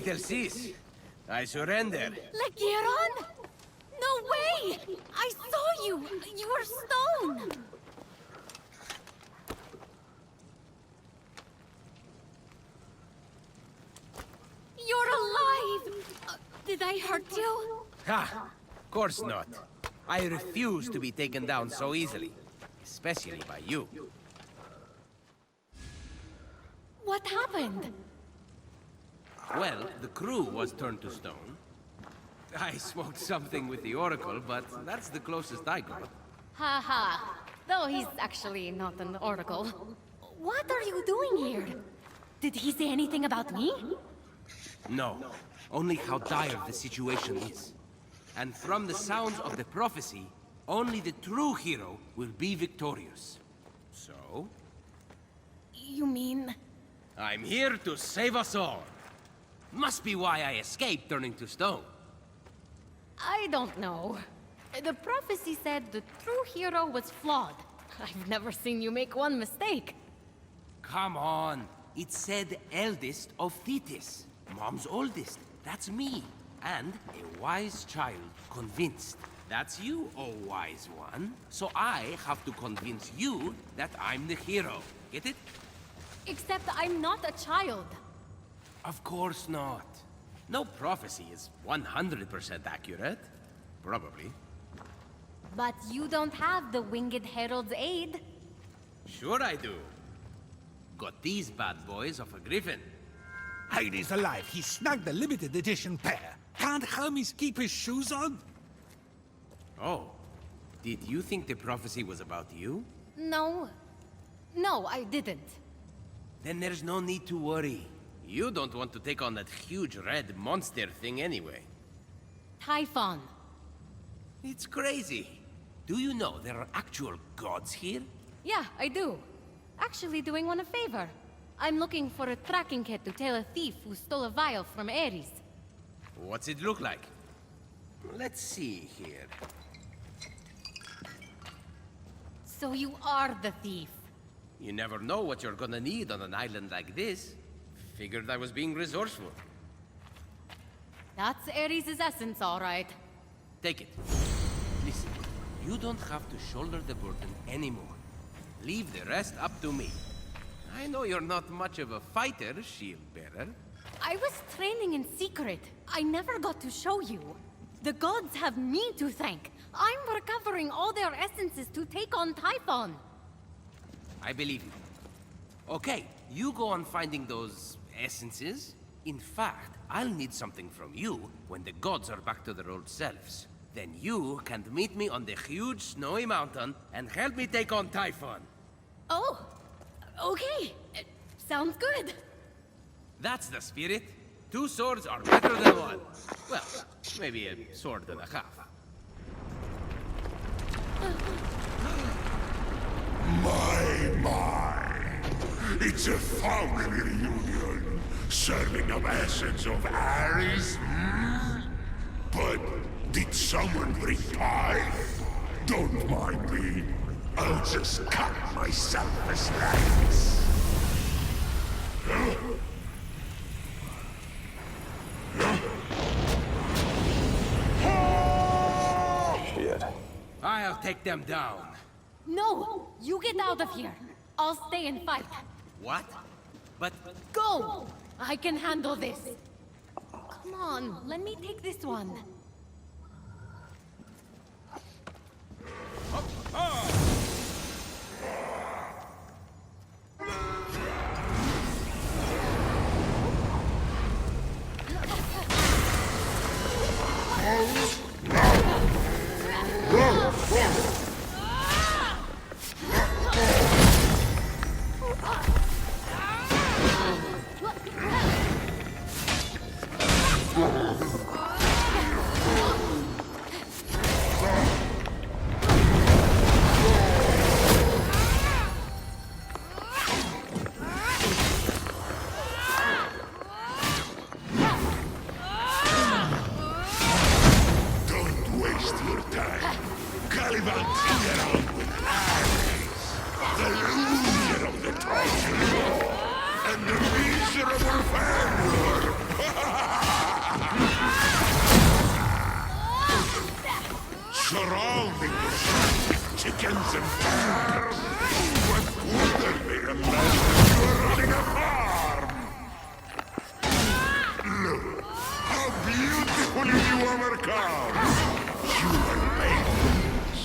little sis. I surrender. Legiron? No way! I saw you! You were stone! You're alive! Did I hurt you? Ha! Of course not. I refuse to be taken down so easily. Especially by you. What happened? Well, the crew was turned to stone. I smoked something with the Oracle, but that's the closest I got. Haha. Though he's actually not an oracle. What are you doing here? Did he say anything about me? No, only how dire the situation is. And from the sounds of the prophecy, only the true hero will be victorious. So? You mean... I'm here to save us all. Must be why I escaped turning to stone. I don't know. The prophecy said the true hero was flawed. I've never seen you make one mistake. Come on. It said eldest of Thetis. Mom's oldest. That's me. And a wise child convinced. That's you, oh wise one. So I have to convince you that I'm the hero. Get it? Except I'm not a child. Of course not. No prophecy is 100% accurate. Probably. But you don't have the Winged Herald's aid. Sure I do. Got these bad boys off a griffin. Hades alive, he snagged the limited edition pair. Can't Hermes keep his shoes on? Oh. Did you think the prophecy was about you? No. No, I didn't. Then there's no need to worry. You don't want to take on that huge red monster thing anyway. Typhon. It's crazy. Do you know there are actual gods here? Yeah, I do. Actually doing one a favor. I'm looking for a tracking kit to tail a thief who stole a vial from Ares. What's it look like? Let's see here. So you are the thief. You never know what you're gonna need on an island like this. Figured I was being resourceful. That's Ares' essence, all right. Take it. Listen, you don't have to shoulder the burden anymore. Leave the rest up to me. I know you're not much of a fighter, shield bearer. I was training in secret. I never got to show you. The gods have me to thank. I'm recovering all their essences to take on Typhon. I believe you. Okay, you go on finding those essences. In fact, I'll need something from you when the gods are back to their old selves. Then you can meet me on the huge snowy mountain and help me take on Typhon. Oh, okay. Sounds good. That's the spirit. Two swords are better than one. Well, maybe a sword and a half. My. It's a family reunion. Serving up essence of Ares, hmm? But did someone bring pie? Don't mind me. I'll just cut myself a slice. Shit. I'll take them down. No, you get out of here. I'll stay and fight. What? But... Go! I can handle this. Come on, let me take this one. And the miserable Fenrir! surrounding the chickens and farms. What wouldn't they imagine you were running a farm? Look, how beautifully you overcome. You were made for this.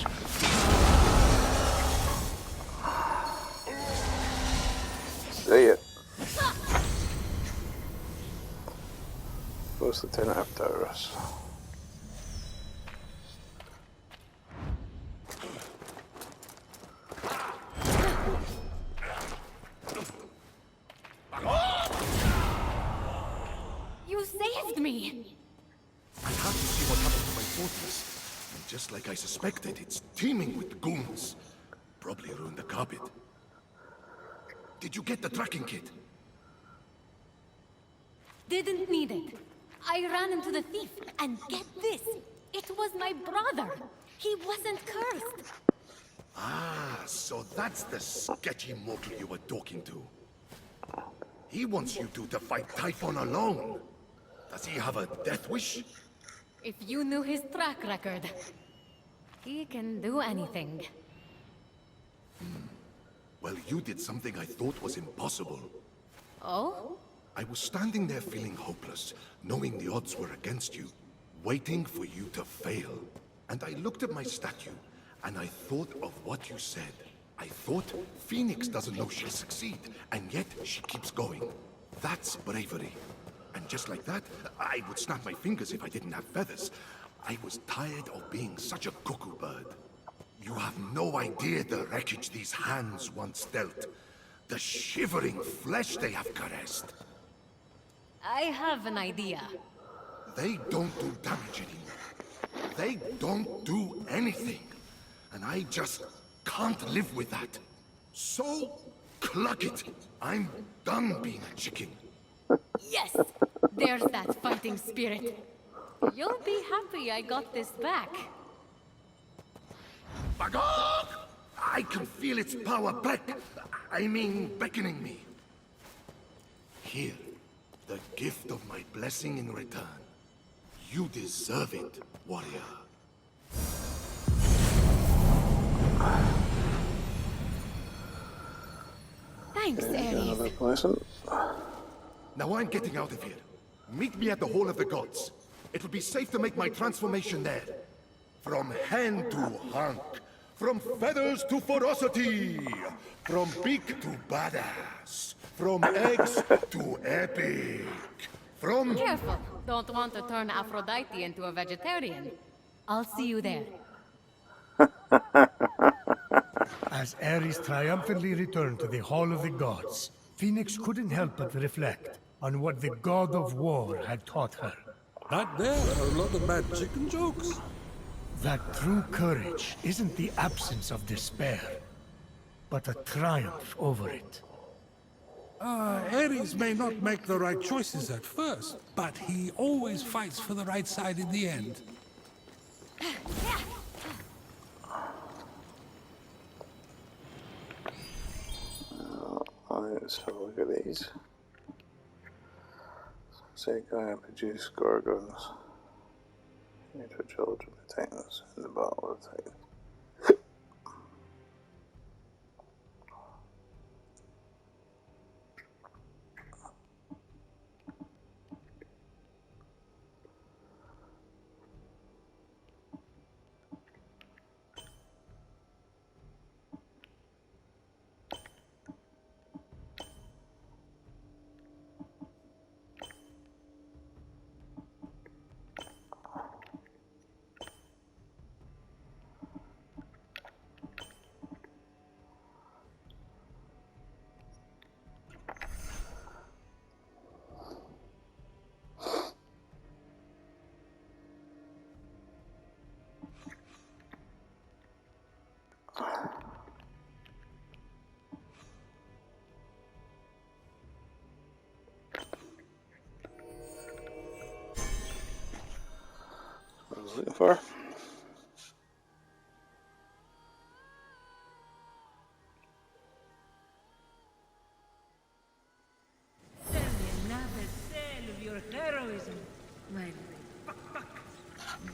See it. First Lieutenant Hephaestus. You saved me! I have to see what happened to my fortress. And just like I suspected, it's teeming with goons. Probably ruined the carpet. Did you get the tracking kit? Didn't need it. I ran into the thief, and get this! It was my brother! He wasn't cursed! Ah, so that's the sketchy mortal you were talking to. He wants you two to fight Typhon alone. Does he have a death wish? If you knew his track record. He can do anything. Well, you did something I thought was impossible. Oh? I was standing there feeling hopeless, knowing the odds were against you, waiting for you to fail. And I looked at my statue, and I thought of what you said. I thought Fenyx doesn't know she'll succeed, and yet she keeps going. That's bravery. And just like that, I would snap my fingers if I didn't have feathers. I was tired of being such a cuckoo bird. You have no idea the wreckage these hands once dealt. The shivering flesh they have caressed. I have an idea. They don't do damage anymore. They don't do anything. And I just can't live with that. So, cluck it. I'm done being a chicken. Yes! There's that fighting spirit. You'll be happy I got this back. Bagog! I can feel its power beckoning me. Here, the gift of my blessing in return. You deserve it, warrior. Thanks, Another Ares. pleasant. Now I'm getting out of here. Meet me at the Hall of the Gods. It would be safe to make my transformation there. From hen to hunk. From feathers to ferocity. From beak to badass. From eggs to epic. From... Careful. Don't want to turn Aphrodite into a vegetarian. I'll see you there. As Ares triumphantly returned to the Hall of the Gods, Fenyx couldn't help but reflect on what the god of war had taught her. Right there are a lot of bad chicken jokes. That true courage isn't the absence of despair, but a triumph over it. Ares may not make the right choices at first, but he always fights for the right side in the end. Let's have a look at these. Say Gaia produce gorgons. You need to challenge the Titans in the battle of the Titans. I was looking for. Tell me another tale of your heroism, my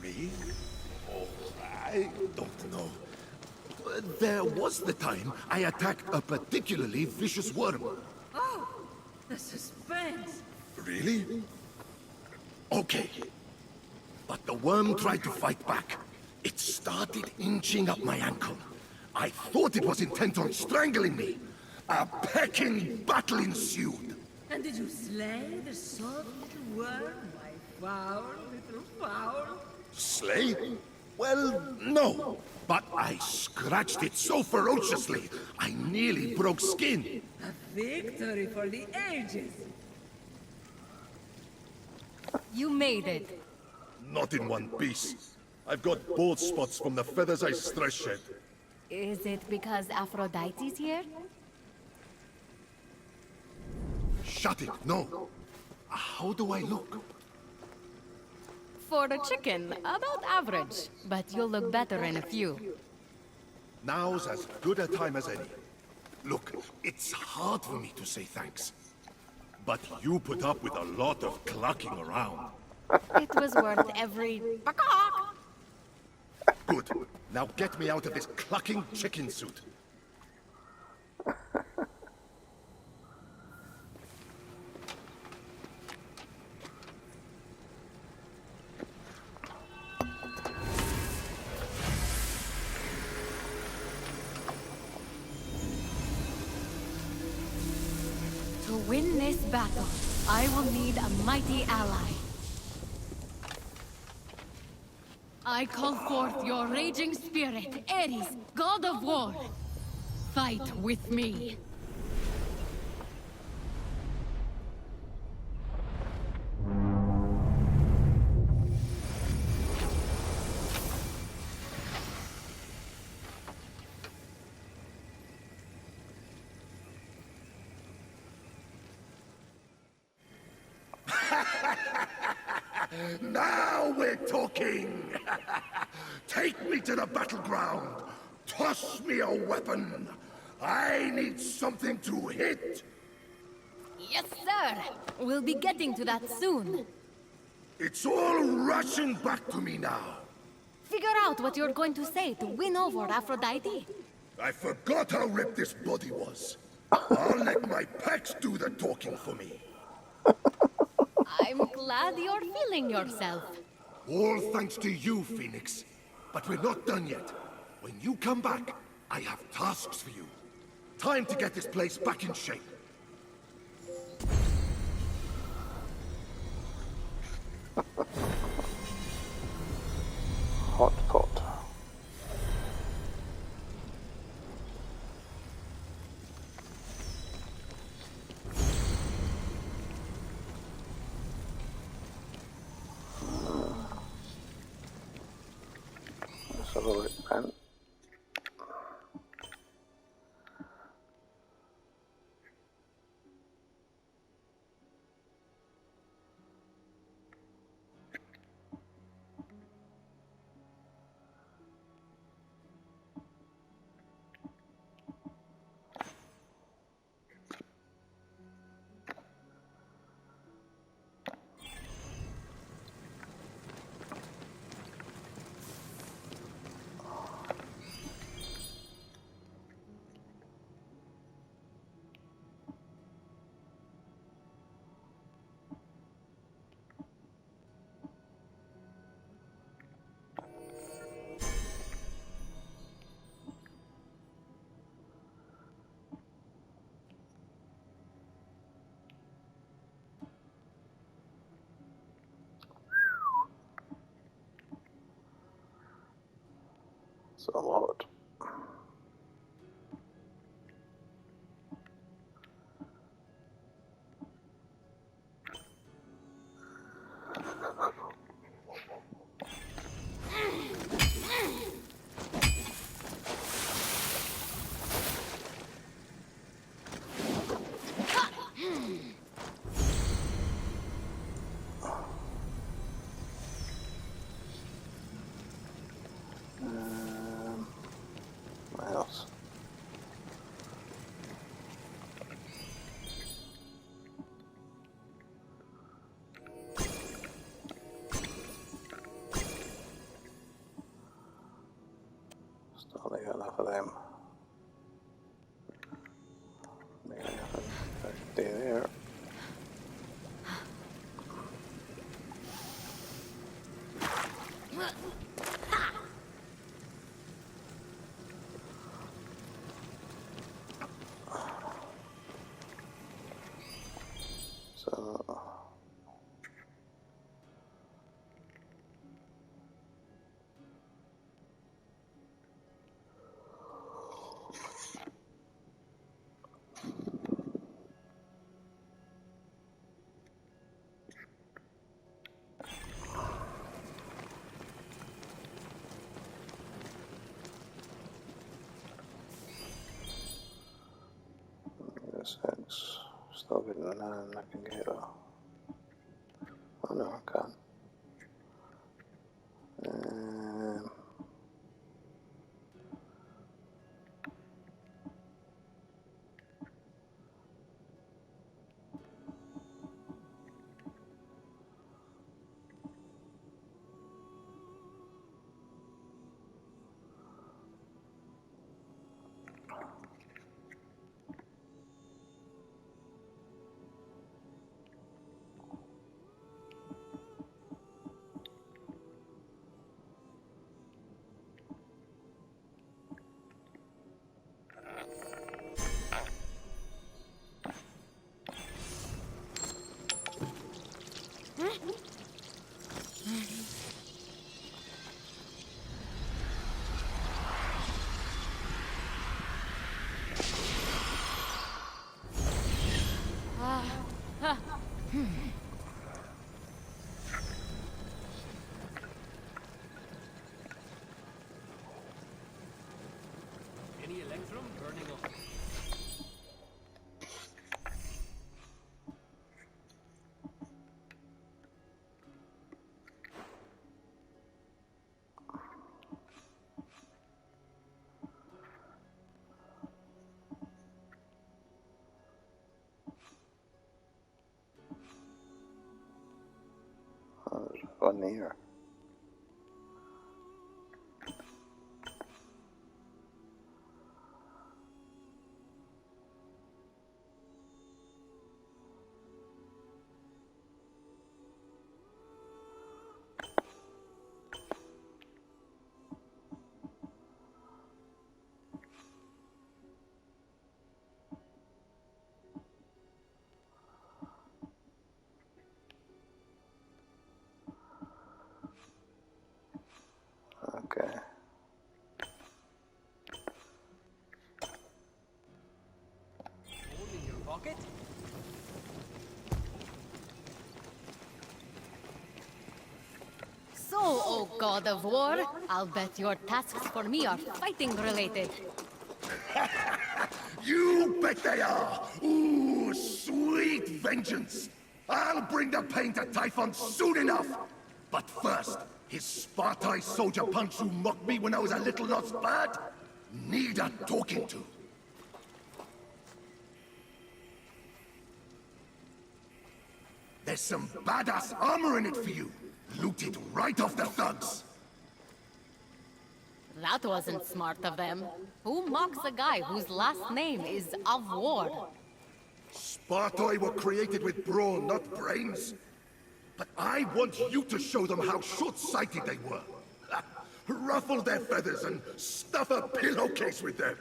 Me? All right. I don't know. There was the time I attacked a particularly vicious worm. Oh, the suspense. Really? Okay. But the worm tried to fight back. It started inching up my ankle. I thought it was intent on strangling me. A pecking battle ensued. And did you slay the soft little worm, my foul little fowl? Slay? Well, no. But I scratched it so ferociously, I nearly broke skin. A victory for the ages. You made it. Not in one piece. I've got bald spots from the feathers I stress shed. Is it because Aphrodite's here? Shut it, no. How do I look? For a chicken, about average. But you'll look better in a few. Now's as good a time as any. Look, it's hard for me to say thanks. But you put up with a lot of clucking around. It was worth every... Good. Now get me out of this clucking chicken suit. To win this battle, I will need a mighty ally. I call forth your raging spirit, Ares, god of war. Fight with me. Now we're talking! Take me to the battleground! Toss me a weapon! I need something to hit! Yes, sir. We'll be getting to that soon. It's all rushing back to me now. Figure out what you're going to say to win over Aphrodite. I forgot how ripped this body was. I'll let my pecs do the talking for me. I'm glad you're feeling yourself. All thanks to you, Fenyx. But we're not done yet. When you come back, I have tasks for you. Time to get this place back in shape. Hot pot. Let's have a look then. It's a lot. definitely got enough of them. Maybe nothing right there. So Six. Still getting a 9. I can get a. Oh no, I can't. Any electrum burning off? There's one here. Okay. All in your pocket? So, oh god of war, I'll bet your tasks for me are fighting related. You bet they are! Ooh, sweet vengeance! I'll bring the pain to Typhon soon enough! But first, his Spartai soldier punch who mocked me when I was a little not bad need a talking to. There's some badass armor in it for you. Looted right off the thugs. That wasn't smart of them. Who mocks a guy whose last name is of war? Spartai were created with brawn, not brains. But I want you to show them how short-sighted they were. Ruffle their feathers and stuff a pillowcase with them.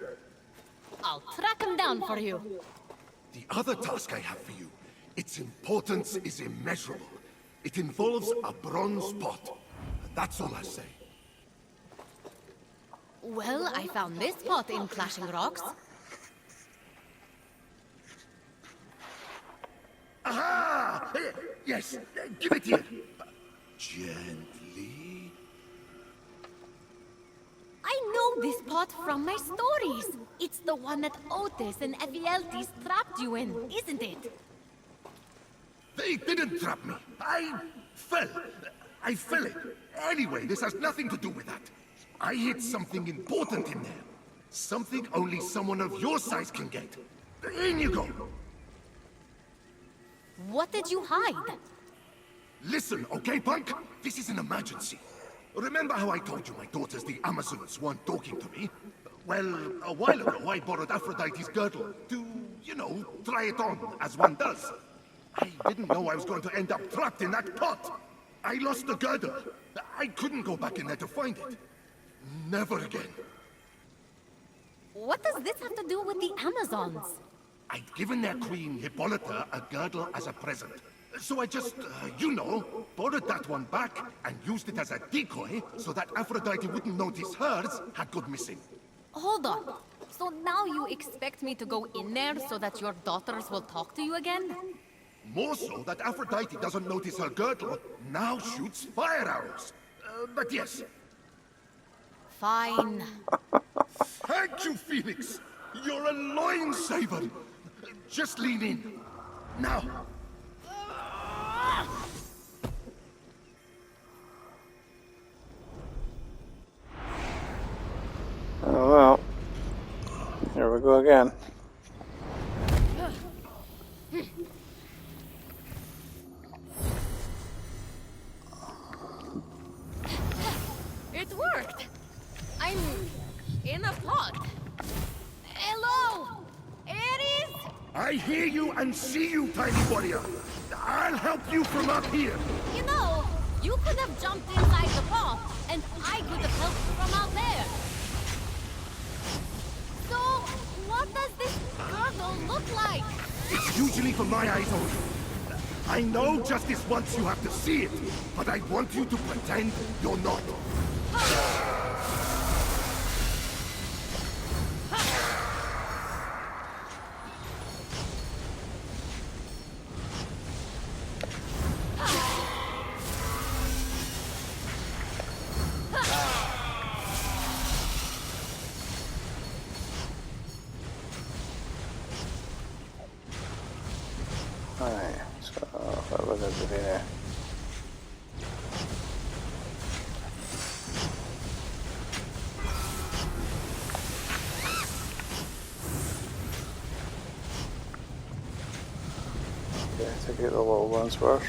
I'll track him down for you. The other task I have for you, its importance is immeasurable. It involves a bronze pot. That's all I say. Well, I found this pot in Clashing Rocks. Aha! Yes, give it here. Gently. I know this pot from my stories. It's the one that Otis and Ephialtes trapped you in, isn't it? They didn't trap me. I fell. Anyway, this has nothing to do with that. I hid something important in there. Something only someone of your size can get. In you go. What did you hide? Listen, okay, punk? This is an emergency. Remember how I told you my daughters, the Amazons, weren't talking to me? Well, a while ago I borrowed Aphrodite's girdle to, you know, try it on, as one does. I didn't know I was going to end up trapped in that pot. I lost the girdle. I couldn't go back in there to find it. Never again. What does this have to do with the Amazons? I'd given their queen, Hippolyta, a girdle as a present. So I just, you know, borrowed that one back and used it as a decoy so that Aphrodite wouldn't notice hers had gone missing. Hold on. So now you expect me to go in there so that your daughters will talk to you again? More so that Aphrodite doesn't notice her girdle now shoots fire arrows. But yes. Fine. Thank you, Fenyx. You're a loin saver. Just lean in. Now. Oh well. Here we go again. It worked! I'm in a pot. Hello! Ares? I hear you and see you, tiny warrior. I'll help you from up here. You know, you could have jumped inside the pot, and I could have helped from out there. So, what does this girdle look like? It's usually for my eyes only. I know justice wants you have to see it, but I want you to pretend you're not. Alright, so what was it there? Okay, take out the little ones first.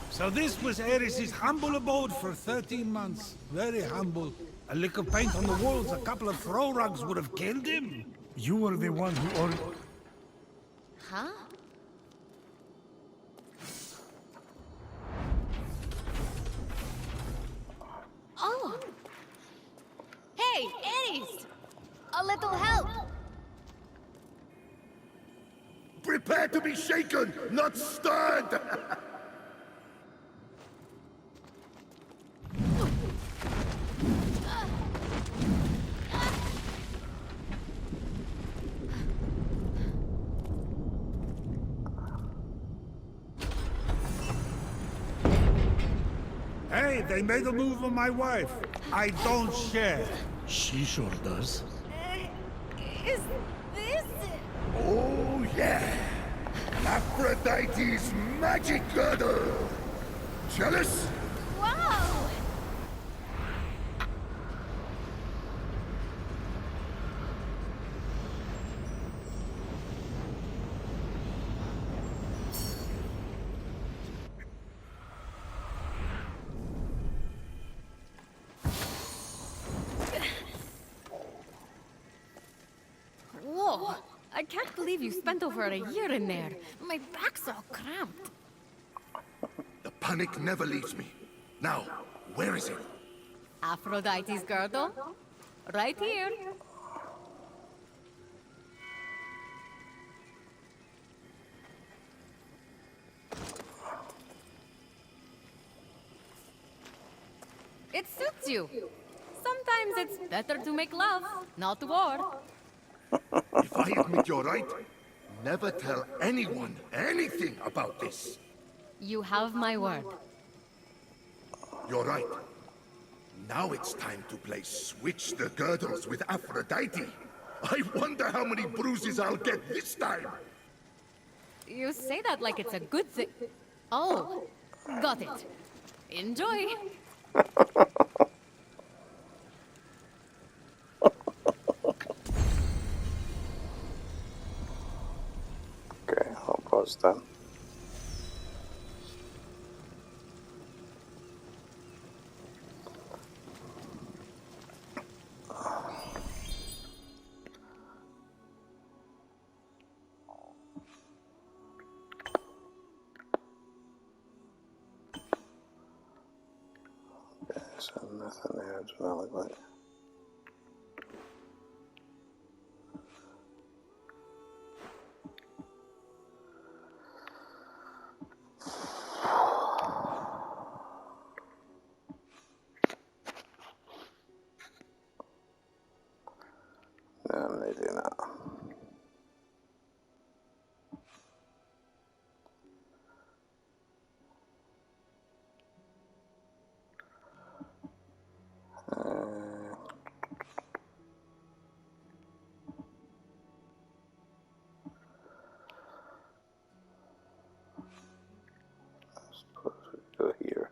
So this was Ares' humble abode for 13 months. Very humble. A lick of paint on the walls, a couple of throw rugs would have killed him. You were the one who ordered... Huh? Oh! Hey, Ares! A little help! Prepare to be shaken, not stirred! Hey, they made a move on my wife. I don't share. She sure does. Is this... Oh yeah! Aphrodite's magic girdle! Jealous? Wow! Whoa! I can't believe you spent over a year in there. My back's all cramped. The panic never leaves me. Now, where is it? Aphrodite's girdle? Right here. It suits you. Sometimes it's better to make love, not war. If I admit you're right, never tell anyone anything about this. You have my word. You're right. Now it's time to play Switch the Girdles with Aphrodite. I wonder how many bruises I'll get this time. You say that like it's a good thing. Oh, got it. Enjoy. Okay, I'll pause then. Okay, so nothing there, it's not look like. No, they do not. I suppose we go here.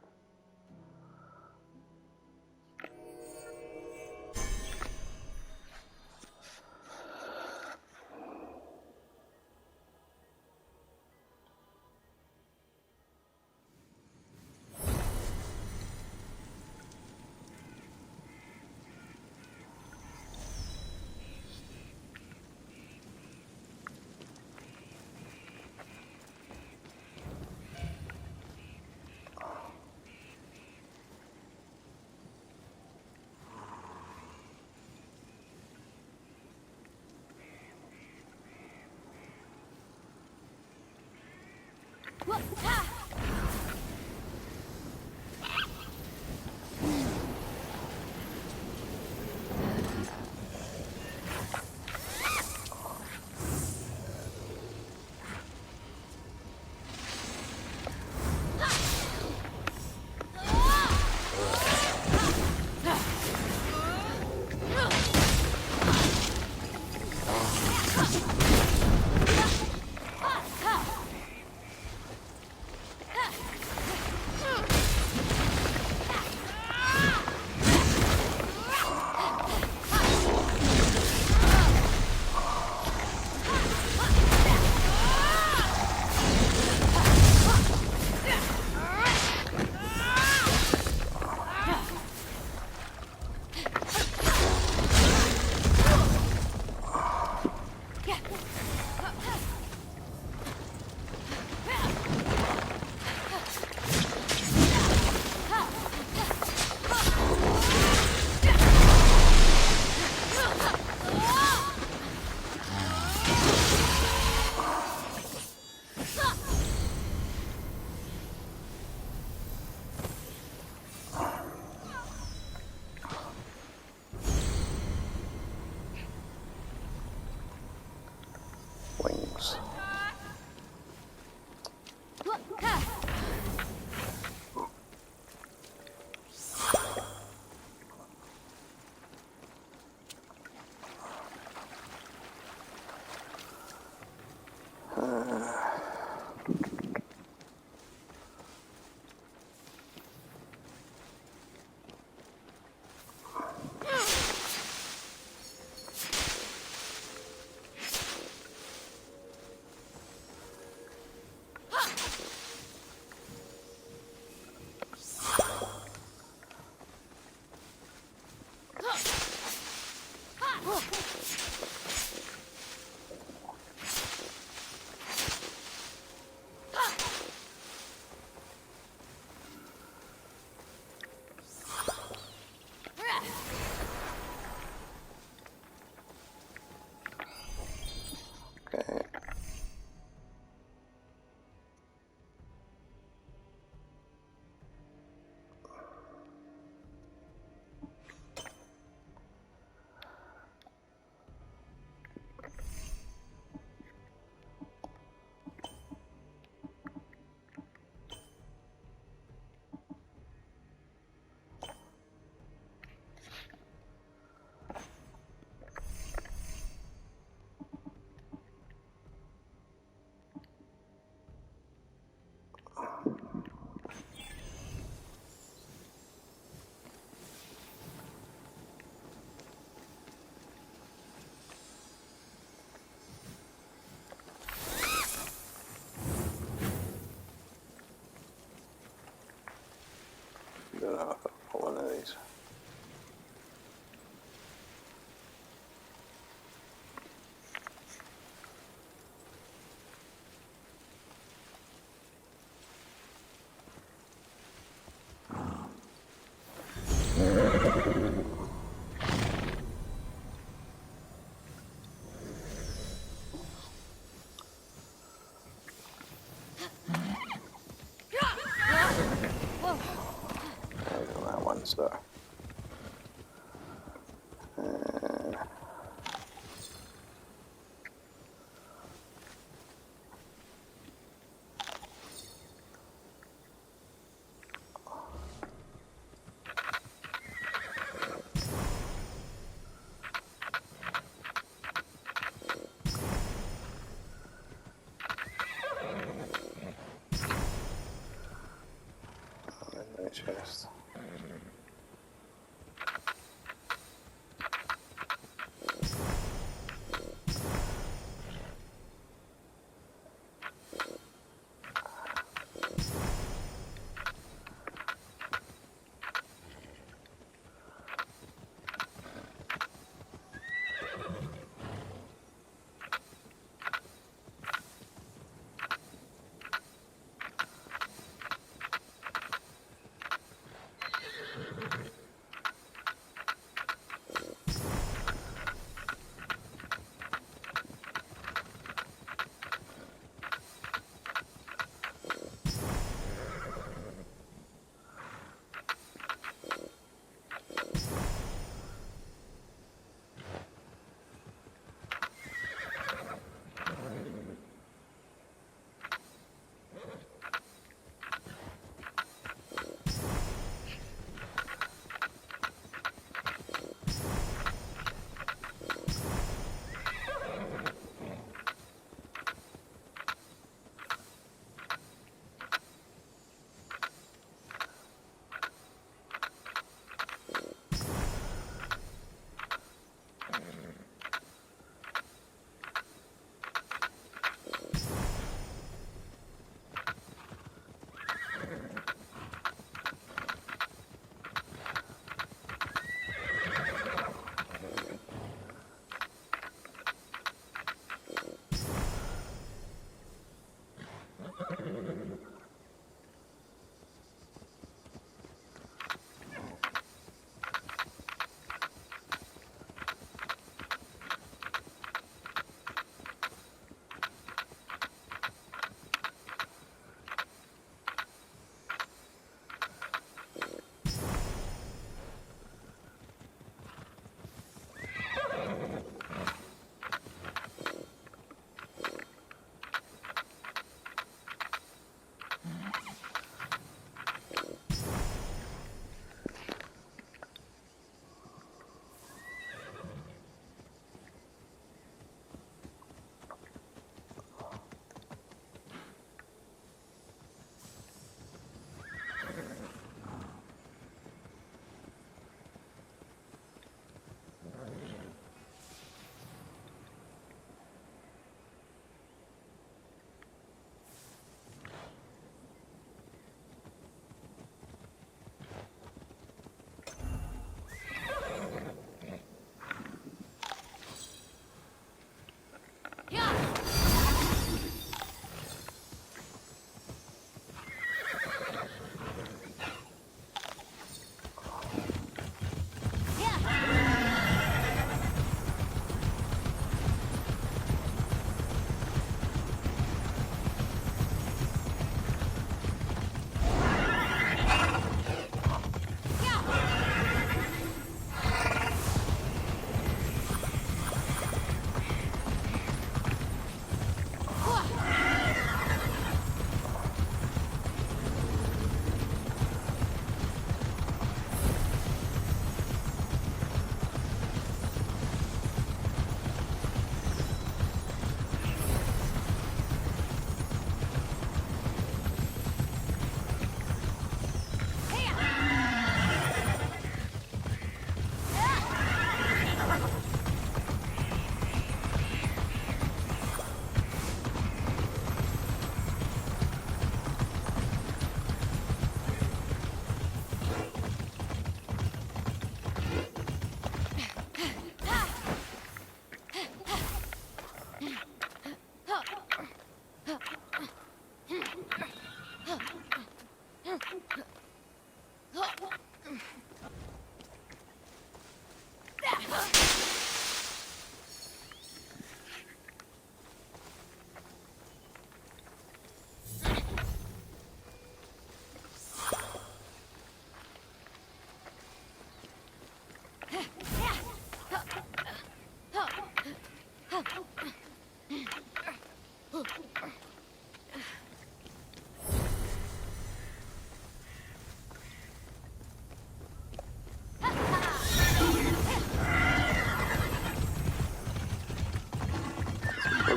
things. Okay. Don't know if I want one of these. There you go, that 1 star. Chest.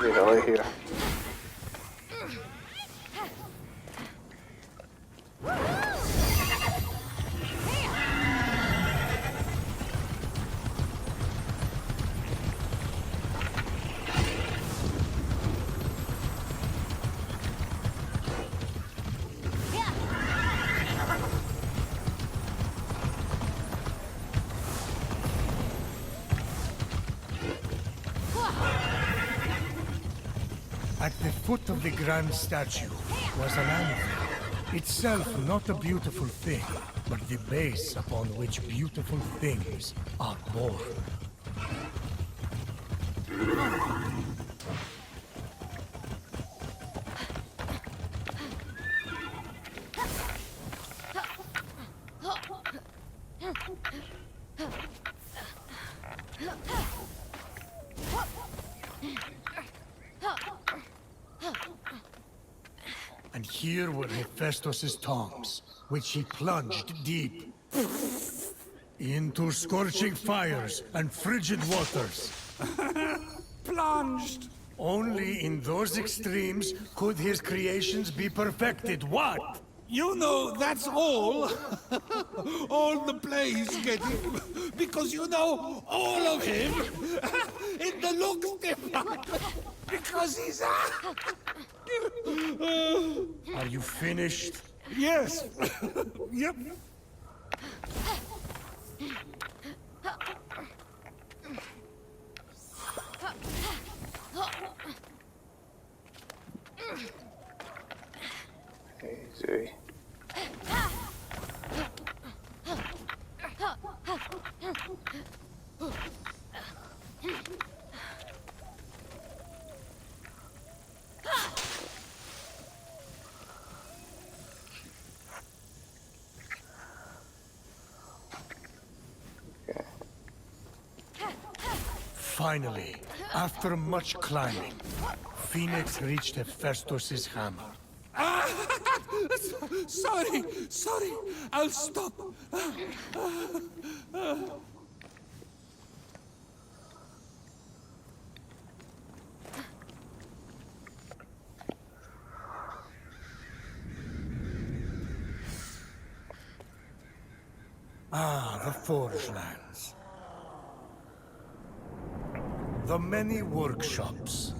the hell are here? At the foot of the grand statue was an anvil, itself not a beautiful thing, but the base upon which beautiful things are born. And here were Hephaestus's tongs, which he plunged deep into scorching fires and frigid waters. Plunged! Only in those extremes could his creations be perfected. What? You know, that's all. All the plays getting. Because you know all of him. In the looks department. Because he's. Are you finished? Yes. Yep. Easy. Finally, after much climbing, Fenyx reached Hephaestus's hammer. Sorry. I'll stop. Ah, the Forge Lands. The many workshops.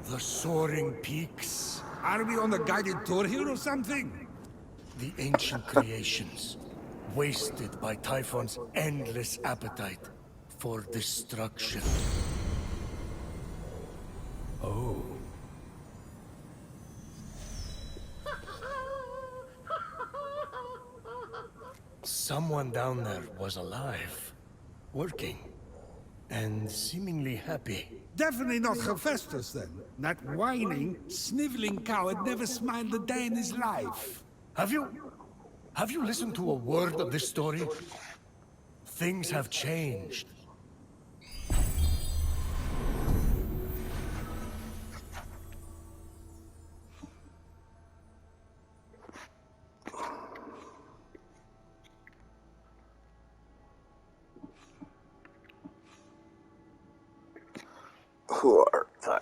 The soaring peaks. Are we on a guided tour here or something? The ancient creations, wasted by Typhon's endless appetite for destruction. Oh. Someone down there was alive, working, and seemingly happy. Definitely not Hephaestus, then. That whining, sniveling coward never smiled a day in his life. Have you listened to a word of this story? Things have changed. Who art thou?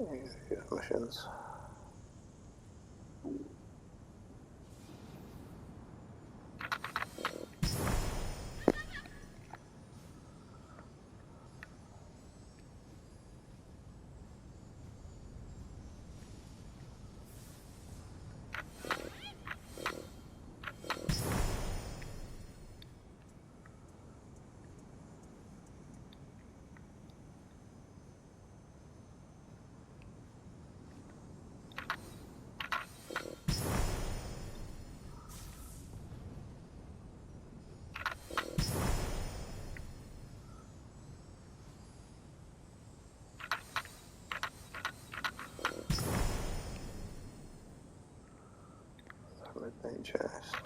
These missions. chest.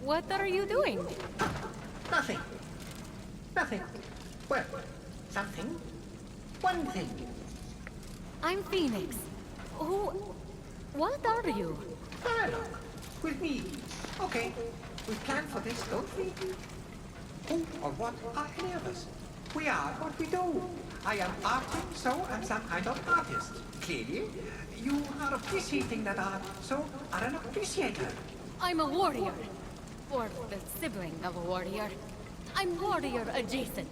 What are you doing? Nothing. Nothing. Well, something. One thing. I'm Fenyx. What are you? Dialogue. With me. Okay. We planned for this, don't we? Who or what are any of us? We are what we do. I am arting, so I'm some kind of artist. Clearly, you are appreciating that art, so are an appreciator. I'm a warrior. Or the sibling of a warrior. I'm warrior adjacent.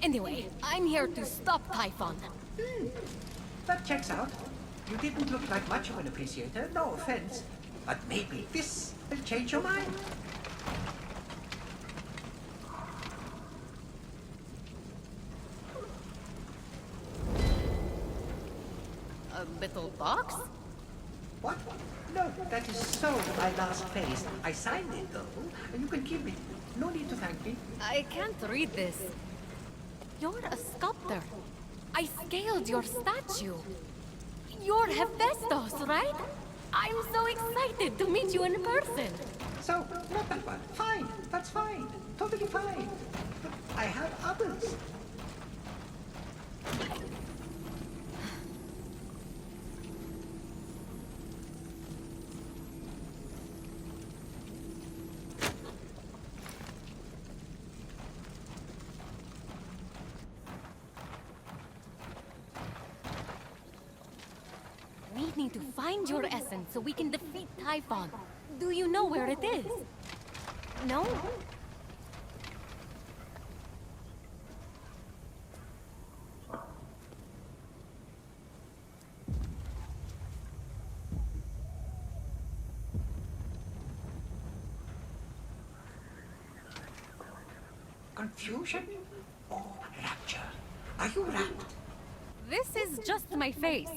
Anyway, I'm here to stop Typhon. That checks out. You didn't look like much of an appreciator, no offense. But maybe this will change your mind. A little box? What? No, that is so my last phase. I signed it though, and you can keep it. No need to thank me. I can't read this. You're a sculptor. I scaled your statue. You're Hephaestus, right? I'm so excited to meet you in person. So, not that one. Fine, that's fine. Totally fine. But I have others. We need to find your essence so we can defeat Typhon. Do you know where it is? No? Confusion? Or rapture? Are you rapt? This is just my face.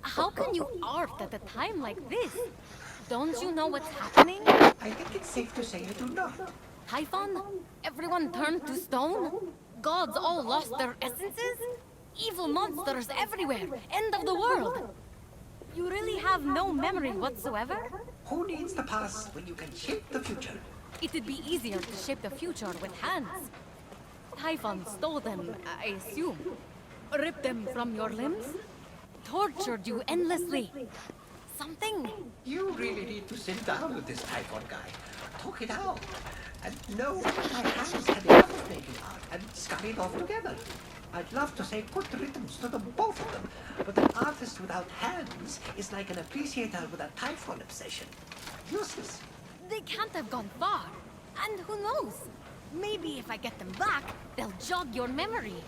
How can you art at a time like this? Don't you know what's happening? I think it's safe to say you do not. Typhon? Everyone turned to stone? Gods all lost their essences? Evil monsters everywhere! End of the world! You really have no memory whatsoever? Who needs the past when you can shape the future? It'd be easier to shape the future with hands. Typhon stole them, I assume. Ripped them from your limbs? Tortured you endlessly. Something? You really need to sit down with this Typhon guy. Talk it out. And no, my hands had enough of making art and scurried off together. I'd love to say put rhythms to them, both of them, but an artist without hands is like an appreciator with a Typhon obsession. Useless. They can't have gone far. And who knows? Maybe if I get them back, they'll jog your memory.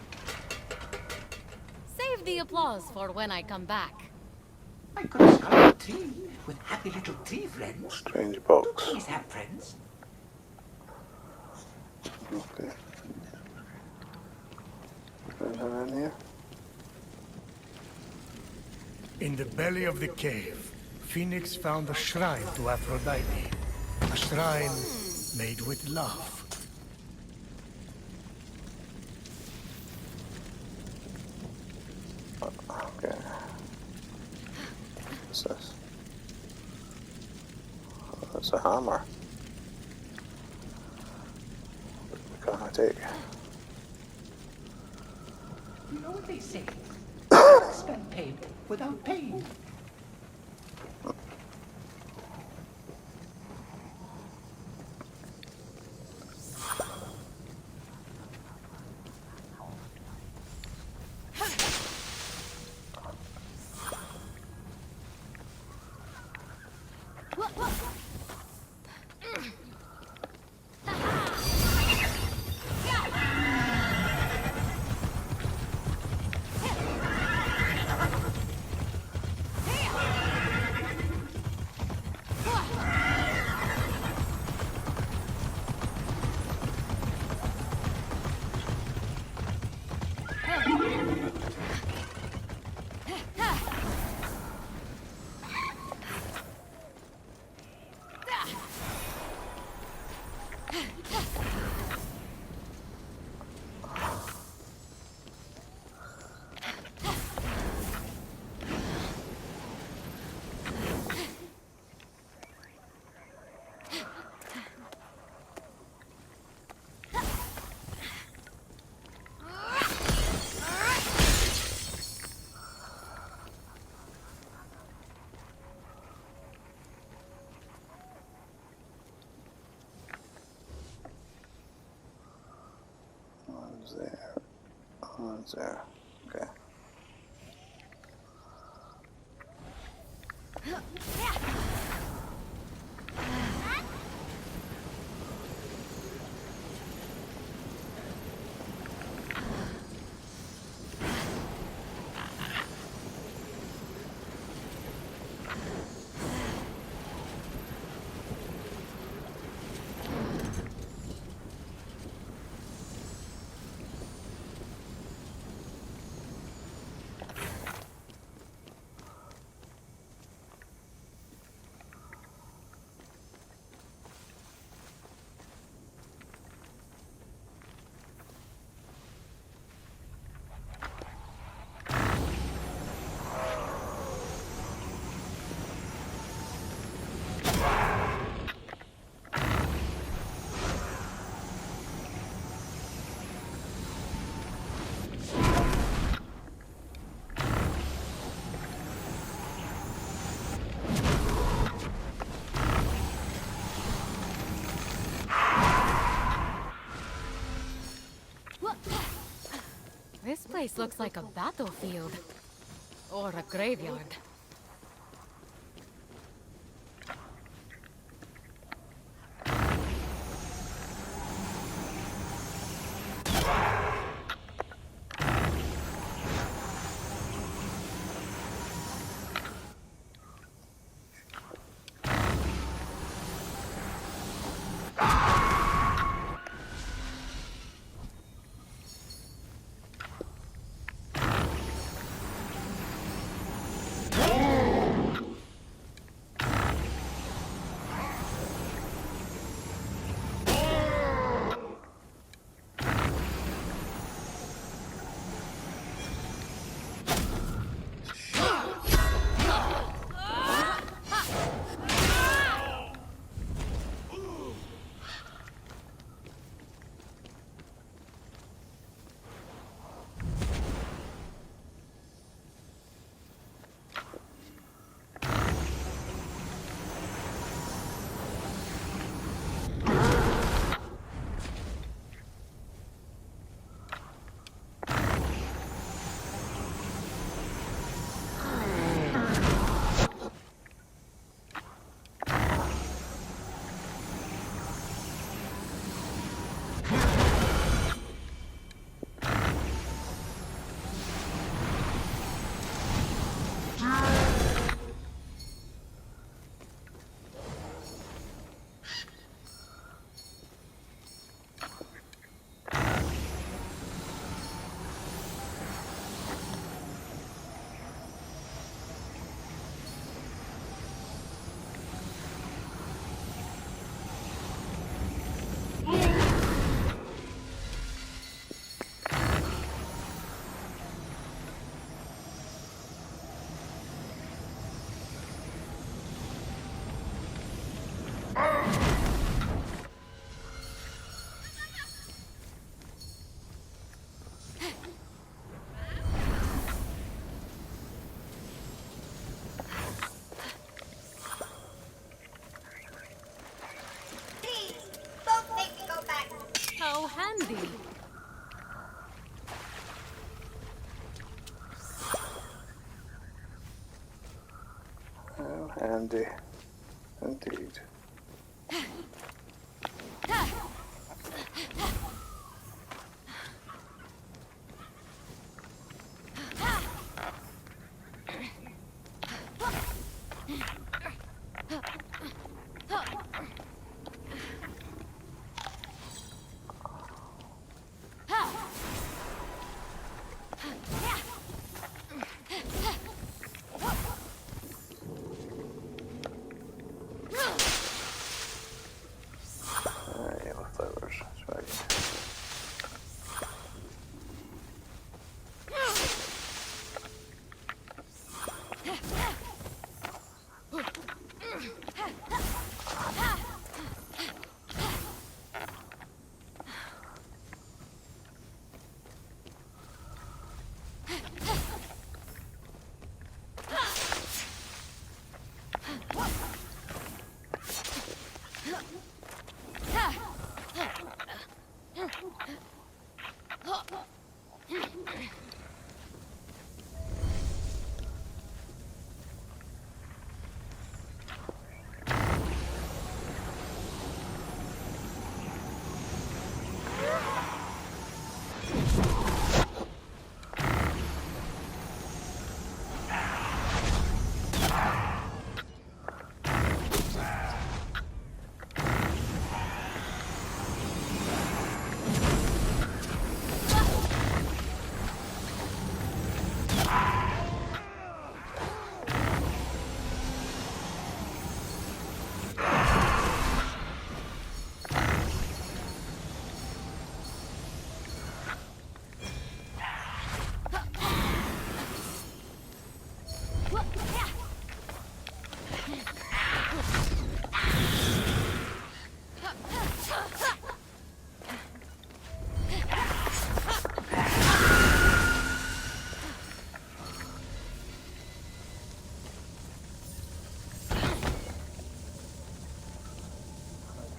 Save the applause for when I come back. I could have sculpted a tree with happy little tree friends. Strange box. Trees have friends. Okay. Anything in here? In the belly of the cave, Fenyx found a shrine to Aphrodite. A shrine made with love. Okay. What's this? Oh, that's a hammer. What can I take? You know what they say? Spend pain without pain. One's there. One's there. Okay. place looks like a battlefield. Or a graveyard. How handy. How handy. Indeed. Yellow feathers. That's right.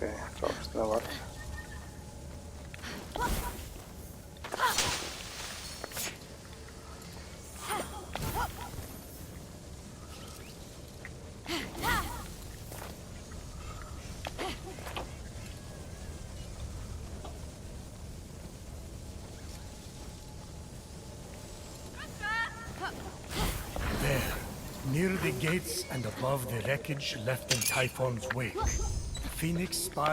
Okay, drops to the left. Near the gates and above the wreckage left in Typhon's wake, Fenyx spied